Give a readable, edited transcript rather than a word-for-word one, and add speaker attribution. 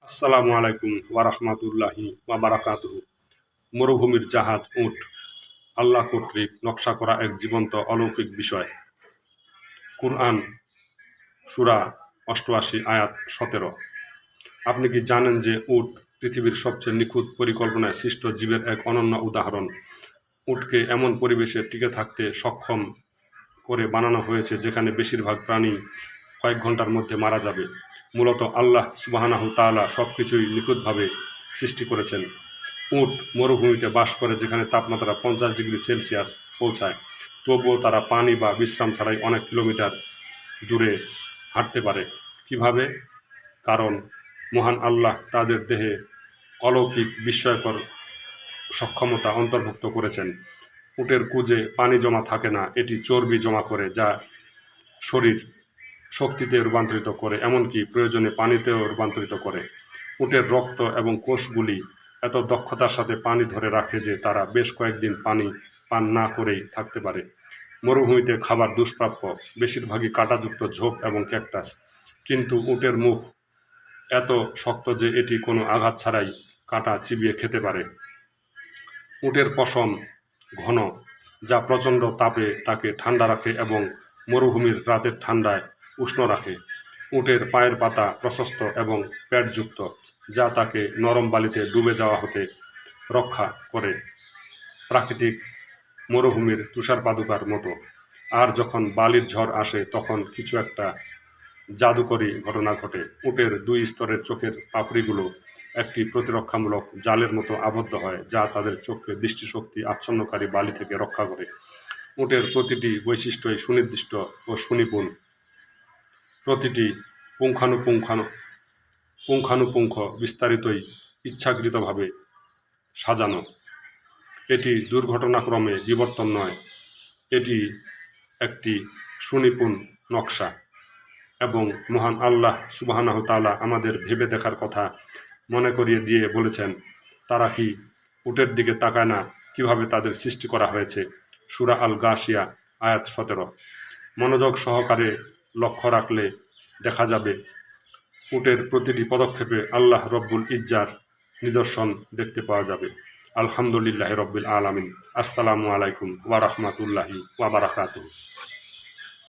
Speaker 1: আসসালামু আলাইকুম ওয়া রাহমাতুল্লাহি ওয়া বারাকাতুহু। মরুভূমির জাহাজ উট আল্লাহ কর্তৃক নকশা করা এক জীবন্ত অলৌকিক বিষয়। কুরআন সূরা ৮৮ আয়াত ১৭। আপনি কি জানেন যে উট পৃথিবীর সবচেয়ে নিখুঁত পরিকল্পনায় সৃষ্ট জীবের এক অনন্য উদাহরণ? উটকে এমন পরিবেশে টিকে থাকতে সক্ষম করে বানানো হয়েছে যেখানে বেশিরভাগ প্রাণী কয়েক ঘন্টার মধ্যে মারা যাবে। মূলত আল্লাহ সুবহানাহু তাআলা সবকিছুই নিখুঁতভাবে সৃষ্টি করেছেন। উট মরুভূমিতে বাস করে যেখানে তাপমাত্রা ৫০ ডিগ্রি সেলসিয়াস পৌঁছায়, তবুও তারা পানি বা বিশ্রাম ছাড়াই অনেক কিলোমিটার দূরে হাঁটতে পারে। কিভাবে? কারণ মহান আল্লাহ তাদের দেহে অলৌকিক বিস্ময়কর সক্ষমতা অন্তর্ভুক্ত করেছেন। উটের কুজে পানি জমা থাকে না, এটি চর্বি জমা করে, যা শরীর শক্তিতে রূপান্তরিত করে, এমনকি প্রয়োজনে পানিতেও রূপান্তরিত করে। উটের রক্ত এবং কোষগুলি এত দক্ষতার সাথে পানি ধরে রাখে যে তারা বেশ কয়েকদিন পানি পান না করেই থাকতে পারে। মরুভূমিতে খাবার দুষ্প্রাপ্য, বেশিরভাগই কাঁটাযুক্ত ঝোপ এবং ক্যাকটাস। কিন্তু উটের মুখ এত শক্ত যে এটি কোনো আঘাত ছাড়াই কাঁটা চিবিয়ে খেতে পারে। উটের পশম ঘন, যা প্রচণ্ড তাপে তাকে ঠান্ডা রাখে এবং মরুভূমির রাতের ঠান্ডায় উষ্ণ রাখে। উটের পায়ের পাতা প্রশস্ত এবং প্যাডযুক্ত, যা তাকে নরম বালিতে ডুবে যাওয়া হতে রক্ষা করে, প্রাকৃতিক মরুভূমির তুষারপাদুকার মতো। আর যখন বালির ঝড় আসে তখন কিছু একটা জাদুকরী ঘটনা ঘটে। উটের ২ স্তরের চোখের পাপড়িগুলো একটি প্রতিরক্ষামূলক জালের মতো আবদ্ধ হয়, যা তাদের চোখকে দৃষ্টিশক্তি আচ্ছন্নকারী বালি থেকে রক্ষা করে। উটের প্রতিটি বৈশিষ্ট্যই সুনির্দিষ্ট ও সুনিপুণ, প্রতিটি পুঙ্খানুপুঙ্খ বিস্তারিতই ইচ্ছাকৃতভাবে সাজানো। এটি দুর্ঘটনাক্রমে বিবর্তন নয়, এটি একটি সুনিপুণ নকশা। এবং মহান আল্লাহ সুবহানাহু তাআলা আমাদের ভেবে দেখার কথা মনে করিয়ে দিয়ে বলেছেন, তারা কি উটের দিকে তাকায় না, কিভাবে তাদের সৃষ্টি করা হয়েছে? সূরা আল গাশিয়া আয়াত ১৭। মনোযোগ সহকারে লক্ষ্য রাখলে দেখা যাবে উটের প্রতিটি পদক্ষেপে আল্লাহ রব্বুল ইজ্জার নিদর্শন দেখতে পাওয়া যাবে। আলহামদুলিল্লাহি রব্বিল আলামিন। আসসালামু আলাইকুম ওয়া রাহমাতুল্লাহি ওয়া বারাকাতুহু।